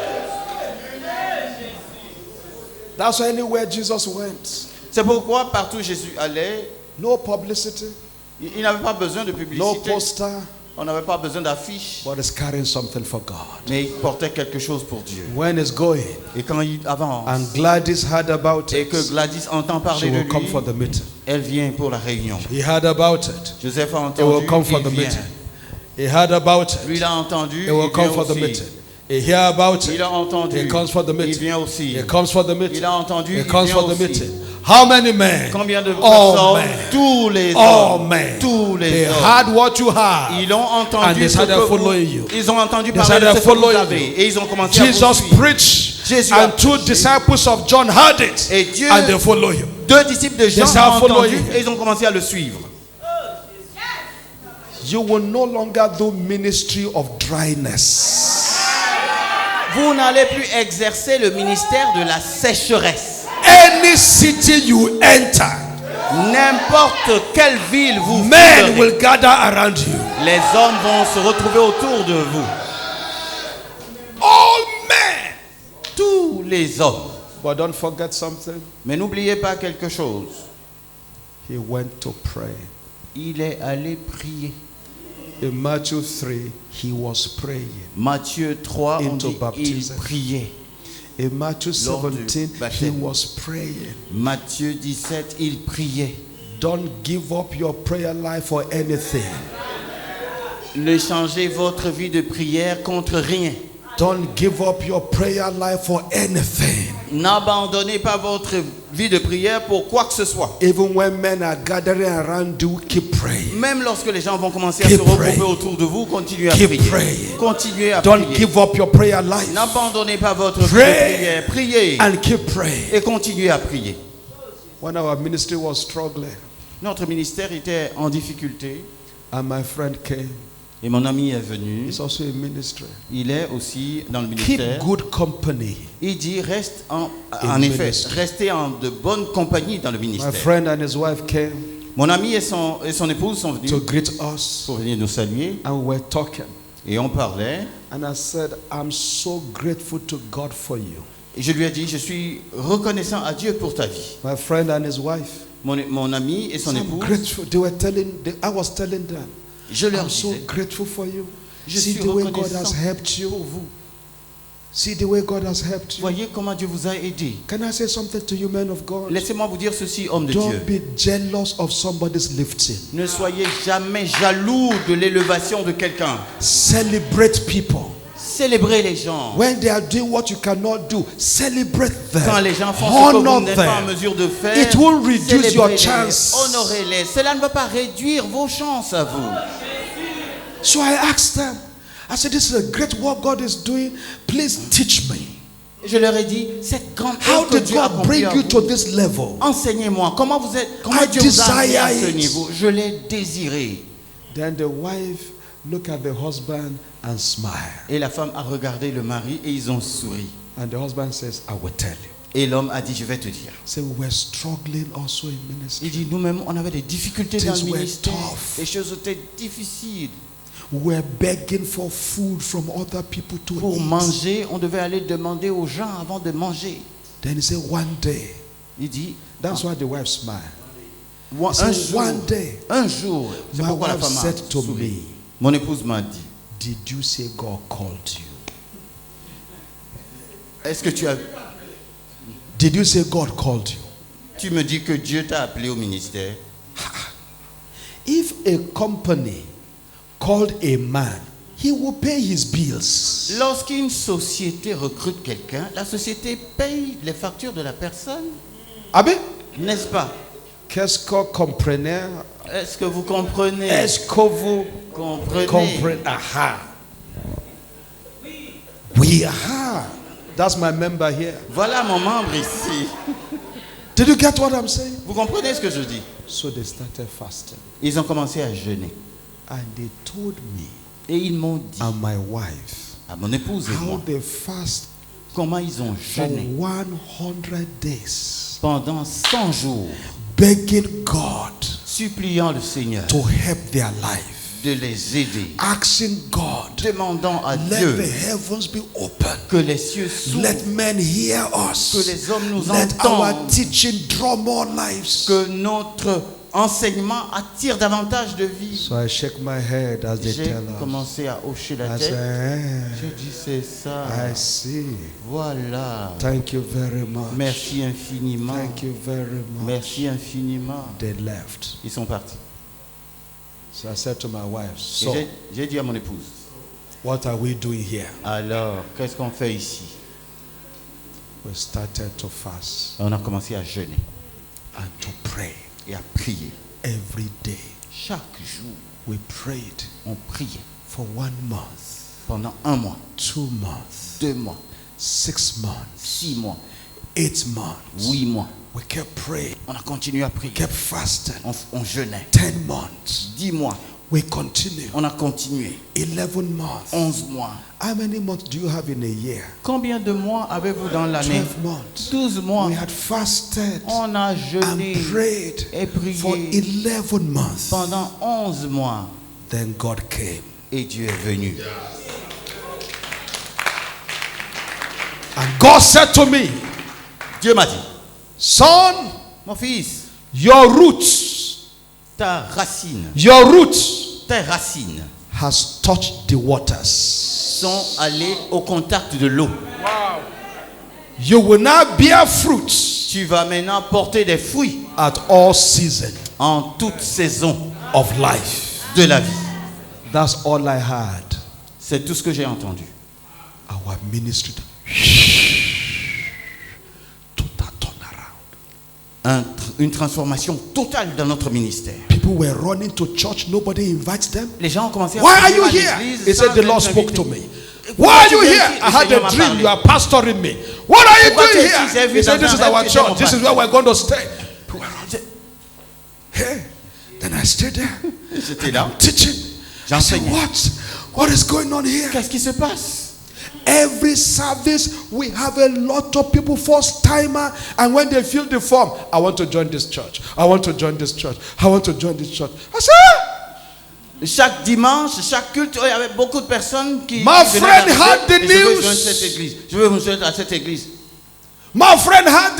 Speaker 3: That's why anywhere Jesus went,
Speaker 4: C'est pourquoi partout Jésus allait,
Speaker 3: no publicity,
Speaker 4: il n'avait pas besoin de
Speaker 3: no
Speaker 4: publicité,
Speaker 3: poster,
Speaker 4: on n'avait pas besoin d'affiches,
Speaker 3: but is carrying something for God.
Speaker 4: mais il portait quelque chose pour Dieu.
Speaker 3: When he's going,
Speaker 4: Et quand il avance,
Speaker 3: and Gladys heard about
Speaker 4: et
Speaker 3: it,
Speaker 4: que Gladys entend
Speaker 3: she
Speaker 4: parler de
Speaker 3: will come
Speaker 4: lui,
Speaker 3: for the meeting.
Speaker 4: elle vient pour la réunion.
Speaker 3: He heard about it.
Speaker 4: Joseph a
Speaker 3: He will
Speaker 4: entendu,
Speaker 3: come for the
Speaker 4: il vient.
Speaker 3: meeting. He heard about
Speaker 4: Lui,
Speaker 3: it.
Speaker 4: il a entendu,
Speaker 3: He will
Speaker 4: il
Speaker 3: come
Speaker 4: vient
Speaker 3: for the
Speaker 4: aussi.
Speaker 3: meeting. He hear about
Speaker 4: Il
Speaker 3: it.
Speaker 4: a entendu,
Speaker 3: He comes for the
Speaker 4: il
Speaker 3: meeting.
Speaker 4: vient aussi.
Speaker 3: He comes for the meeting.
Speaker 4: Il a entendu,
Speaker 3: He
Speaker 4: il
Speaker 3: comes
Speaker 4: vient
Speaker 3: for the
Speaker 4: aussi.
Speaker 3: meeting. How many men?
Speaker 4: Combien de
Speaker 3: All
Speaker 4: personnes?
Speaker 3: men.
Speaker 4: Tous les
Speaker 3: All
Speaker 4: hommes.
Speaker 3: men.
Speaker 4: Tous les
Speaker 3: They
Speaker 4: hommes.
Speaker 3: heard what you had.
Speaker 4: Ils ont
Speaker 3: And
Speaker 4: entendu
Speaker 3: they
Speaker 4: ce
Speaker 3: started
Speaker 4: que vous,
Speaker 3: following you.
Speaker 4: ils ont entendu
Speaker 3: They
Speaker 4: parler de
Speaker 3: started
Speaker 4: ce que vous
Speaker 3: following
Speaker 4: avez
Speaker 3: you.
Speaker 4: et ils ont commencé à vous
Speaker 3: Jesus
Speaker 4: suivre.
Speaker 3: preached,
Speaker 4: Jésus a
Speaker 3: and two
Speaker 4: prêché.
Speaker 3: disciples of John heard it,
Speaker 4: Et Dieu,
Speaker 3: and they follow him.
Speaker 4: deux disciples de Jean
Speaker 3: They start
Speaker 4: ont entendu
Speaker 3: following.
Speaker 4: et ils ont commencé à le suivre.
Speaker 3: You will no longer do ministry of dryness.
Speaker 4: Vous n'allez plus exercer le ministère de la sécheresse.
Speaker 3: Any city you enter,
Speaker 4: N'importe quelle ville vous
Speaker 3: men
Speaker 4: foulerez,
Speaker 3: will gather around you.
Speaker 4: les hommes vont se retrouver autour de vous.
Speaker 3: All men.
Speaker 4: Tous les hommes.
Speaker 3: But don't forget something.
Speaker 4: Mais n'oubliez pas quelque chose.
Speaker 3: He went to pray.
Speaker 4: Il est allé prier.
Speaker 3: In Matthew 3, he was praying.
Speaker 4: Matthieu 3, on
Speaker 3: Into
Speaker 4: dit, il
Speaker 3: baptism.
Speaker 4: priait.
Speaker 3: In Matthew
Speaker 4: Lors du
Speaker 3: 17, he
Speaker 4: baptême.
Speaker 3: was praying.
Speaker 4: Matthieu 17, il priait.
Speaker 3: Don't give up your prayer life for anything.
Speaker 4: Ne changez votre vie de prière contre rien.
Speaker 3: Don't give up your prayer life for anything.
Speaker 4: N'abandonnez pas votre vie de prière pour quoi que ce soit.
Speaker 3: Even when men are gathering around you, keep praying.
Speaker 4: Même lorsque les gens vont commencer à
Speaker 3: Keep
Speaker 4: se regrouper
Speaker 3: praying.
Speaker 4: autour de vous, continuez à
Speaker 3: Keep
Speaker 4: prier.
Speaker 3: praying.
Speaker 4: Continuez à
Speaker 3: Don't
Speaker 4: prier.
Speaker 3: give up your prayer life.
Speaker 4: N'abandonnez pas votre vie de
Speaker 3: Pray.
Speaker 4: prière. Priez
Speaker 3: And keep praying.
Speaker 4: et continuez à prier.
Speaker 3: When our ministry was struggling,
Speaker 4: Notre ministère était en difficulté
Speaker 3: and my friend came,
Speaker 4: et mon ami est venu.
Speaker 3: he's also in ministry.
Speaker 4: Il est aussi dans le
Speaker 3: Keep
Speaker 4: ministère.
Speaker 3: good company.
Speaker 4: Il dit reste en
Speaker 3: In
Speaker 4: effet,
Speaker 3: ministry.
Speaker 4: restez en de bonne compagnie dans le
Speaker 3: My
Speaker 4: ministère.
Speaker 3: friend and his wife came
Speaker 4: Mon ami et son épouse sont venus
Speaker 3: to greet us,
Speaker 4: pour venir nous saluer
Speaker 3: and we were talking.
Speaker 4: et on parlait.
Speaker 3: And I said, I'm so grateful to God for you.
Speaker 4: Et je lui ai dit, je suis reconnaissant à Dieu pour ta vie.
Speaker 3: My friend and his wife.
Speaker 4: Mon ami et son
Speaker 3: I'm
Speaker 4: épouse,
Speaker 3: grateful. I was telling them,
Speaker 4: je leur
Speaker 3: I'm so
Speaker 4: disais,
Speaker 3: grateful for you.
Speaker 4: je
Speaker 3: See
Speaker 4: suis
Speaker 3: the way God
Speaker 4: reconnaissant
Speaker 3: has helped you.
Speaker 4: pour vous.
Speaker 3: See the way God has helped you.
Speaker 4: Voyez comment Dieu vous a aidé.
Speaker 3: Can I say something to you, men of God?
Speaker 4: Laissez-moi vous dire ceci, homme de
Speaker 3: Don't
Speaker 4: Dieu.
Speaker 3: be jealous of somebody's lifting.
Speaker 4: Ne soyez jamais jaloux de l'élévation de quelqu'un.
Speaker 3: Celebrate people.
Speaker 4: Célébrez les gens.
Speaker 3: When they are doing what you cannot do, celebrate
Speaker 4: Quand
Speaker 3: them.
Speaker 4: les gens font ce que vous
Speaker 3: Honor
Speaker 4: n'êtes pas en
Speaker 3: them.
Speaker 4: mesure de faire,
Speaker 3: It will reduce your
Speaker 4: célébrez-les,
Speaker 3: chance.
Speaker 4: honorez-les. Cela ne va pas réduire vos chances à vous.
Speaker 3: So I asked them, I said, this is a great work God is doing. Please teach me.
Speaker 4: Je leur ai dit, cette grande
Speaker 3: How
Speaker 4: œuvre que
Speaker 3: did
Speaker 4: Dieu a
Speaker 3: God bring
Speaker 4: accomplie à
Speaker 3: you to
Speaker 4: vous,
Speaker 3: this level?
Speaker 4: enseignez-moi comment
Speaker 3: I
Speaker 4: Dieu vous a amené à
Speaker 3: desire
Speaker 4: ce
Speaker 3: it.
Speaker 4: niveau. Je l'ai désiré.
Speaker 3: Then the wife looked at the husband and smiled.
Speaker 4: Et la femme a regardé le mari et ils ont souri.
Speaker 3: And the husband says, I will tell you.
Speaker 4: Et l'homme a dit, je vais te dire.
Speaker 3: Say we were struggling also in ministry.
Speaker 4: Il dit, nous-mêmes, on avait des difficultés dans le
Speaker 3: Things were
Speaker 4: ministère.
Speaker 3: tough.
Speaker 4: Les choses étaient difficiles.
Speaker 3: We were begging for food from other people to
Speaker 4: Pour
Speaker 3: eat.
Speaker 4: manger, on devait aller demander aux gens avant de manger.
Speaker 3: Then he said one day.
Speaker 4: Il dit,
Speaker 3: That's why the wife smiled.
Speaker 4: un
Speaker 3: said,
Speaker 4: jour,
Speaker 3: one day,
Speaker 4: un jour, c'est
Speaker 3: my
Speaker 4: pourquoi la
Speaker 3: wife
Speaker 4: femme a
Speaker 3: said to
Speaker 4: souri.
Speaker 3: me,
Speaker 4: Mon épouse m'a dit,
Speaker 3: did you say God called you?
Speaker 4: est-ce que
Speaker 3: Did you say God called you?
Speaker 4: tu me dis que Dieu t'a appelé au ministère?
Speaker 3: If a company called a man, he will pay his bills.
Speaker 4: Lorsqu'une société recrute quelqu'un, la société paye les factures de la personne,
Speaker 3: Amen.
Speaker 4: n'est-ce pas?
Speaker 3: Qu'est-ce que comprenez?
Speaker 4: Est-ce que vous comprenez?
Speaker 3: Est-ce que vous
Speaker 4: Comprenez?
Speaker 3: comprenez? Aha. We aha. That's my member here.
Speaker 4: Voilà mon membre ici.
Speaker 3: Did you get what I'm saying?
Speaker 4: Vous comprenez ce que je dis?
Speaker 3: So they started fasting.
Speaker 4: Ils ont commencé à jeûner.
Speaker 3: And they told me
Speaker 4: Et ils m'ont dit,
Speaker 3: and my wife
Speaker 4: à mon épouse et
Speaker 3: how
Speaker 4: moi,
Speaker 3: they fast
Speaker 4: comment ils ont
Speaker 3: for
Speaker 4: jeûné
Speaker 3: 100 days,
Speaker 4: pendant 100 jours,
Speaker 3: begging God
Speaker 4: suppliant le Seigneur
Speaker 3: to help their life,
Speaker 4: de les aider,
Speaker 3: asking God,
Speaker 4: demandant à
Speaker 3: let
Speaker 4: Dieu
Speaker 3: the heavens be open.
Speaker 4: que les cieux s'ouvrent,
Speaker 3: Let men hear us.
Speaker 4: que les hommes nous
Speaker 3: Let our
Speaker 4: entendent,
Speaker 3: teaching draw more lives.
Speaker 4: que notre enseignement attire davantage de vie.
Speaker 3: So I shake my head as they
Speaker 4: J'ai
Speaker 3: tell us.
Speaker 4: commencé à hocher la
Speaker 3: I
Speaker 4: tête.
Speaker 3: say,
Speaker 4: J'ai dit, c'est ça.
Speaker 3: I see.
Speaker 4: Voilà.
Speaker 3: Thank you very much.
Speaker 4: Merci infiniment.
Speaker 3: Thank you very much.
Speaker 4: Merci infiniment.
Speaker 3: They left.
Speaker 4: Ils sont partis.
Speaker 3: So I said to my wife,
Speaker 4: Et
Speaker 3: so
Speaker 4: j'ai dit à mon épouse,
Speaker 3: what are we doing here?
Speaker 4: alors, qu'est-ce qu'on fait ici?
Speaker 3: We started to fast
Speaker 4: On a commencé à jeûner
Speaker 3: and to pray
Speaker 4: et à prier.
Speaker 3: every day.
Speaker 4: Chaque jour,
Speaker 3: We prayed
Speaker 4: on priait
Speaker 3: for 1 month,
Speaker 4: pendant 1 mois,
Speaker 3: 2 months,
Speaker 4: 2 mois,
Speaker 3: 6 months,
Speaker 4: 6 mois,
Speaker 3: 8 months.
Speaker 4: 8 mois.
Speaker 3: We kept praying,
Speaker 4: On a continué à prier.
Speaker 3: kept fasting.
Speaker 4: On jeûnait.
Speaker 3: 10 months.
Speaker 4: 10 mois,
Speaker 3: We continue.
Speaker 4: on a continué.
Speaker 3: 11 months.
Speaker 4: 11 mois.
Speaker 3: How many months do you have in a year?
Speaker 4: Combien de mois avez-vous dans l'année?
Speaker 3: 12 months.
Speaker 4: 12 mois.
Speaker 3: We had fasted
Speaker 4: On a jeûné
Speaker 3: and prayed
Speaker 4: et
Speaker 3: for
Speaker 4: prié
Speaker 3: 11 months.
Speaker 4: pendant 11 mois.
Speaker 3: Then God came.
Speaker 4: Et Dieu est venu.
Speaker 3: And God said to me,
Speaker 4: Dieu m'a dit,
Speaker 3: son,
Speaker 4: mon fils,
Speaker 3: your roots,
Speaker 4: ta racine,
Speaker 3: tes racines has touched the waters.
Speaker 4: sont allées au contact de l'eau.
Speaker 3: You will now bear fruits
Speaker 4: Tu vas maintenant porter des fruits
Speaker 3: at all seasons
Speaker 4: en toute saison
Speaker 3: of life.
Speaker 4: de la vie.
Speaker 3: That's all I had.
Speaker 4: C'est tout ce que j'ai entendu.
Speaker 3: Our ministry. Total turnaround.
Speaker 4: Une transformation totale dans notre ministère.
Speaker 3: People were running to church. Nobody invites them.
Speaker 4: Les gens ont commencé à
Speaker 3: Why are
Speaker 4: venir
Speaker 3: you
Speaker 4: à
Speaker 3: here?
Speaker 4: l'église
Speaker 3: He said
Speaker 4: sans
Speaker 3: the Lord
Speaker 4: être
Speaker 3: spoke to
Speaker 4: invités.
Speaker 3: me. Why are you
Speaker 4: tu
Speaker 3: here?
Speaker 4: viens ici?
Speaker 3: I had
Speaker 4: Le Seigneur
Speaker 3: a
Speaker 4: m'a
Speaker 3: dream.
Speaker 4: parlé.
Speaker 3: You are pastoring me. What are you
Speaker 4: Pourquoi tu
Speaker 3: doing
Speaker 4: es ici? J'ai
Speaker 3: here?
Speaker 4: vu
Speaker 3: He said,
Speaker 4: dans
Speaker 3: this is
Speaker 4: un
Speaker 3: our
Speaker 4: rêve que tu es mon
Speaker 3: church. This is
Speaker 4: pasteur.
Speaker 3: where we're going to stay. Hey, then I stayed there.
Speaker 4: J'étais là.
Speaker 3: I'm teaching. I said,
Speaker 4: J'enseignais.
Speaker 3: what is going on here?
Speaker 4: Qu'est-ce qui se passe?
Speaker 3: Every service we have a lot of people first timer, and when they fill the form, I want to join this church. I want to join this church. I want to join this church. I said,
Speaker 4: Chaque dimanche, chaque culte, il y avait beaucoup de personnes qui
Speaker 3: My
Speaker 4: venaient
Speaker 3: friend
Speaker 4: d'arriver
Speaker 3: had the
Speaker 4: et je veux
Speaker 3: news.
Speaker 4: joindre cette église. Je veux me joindre à cette église.
Speaker 3: my friend had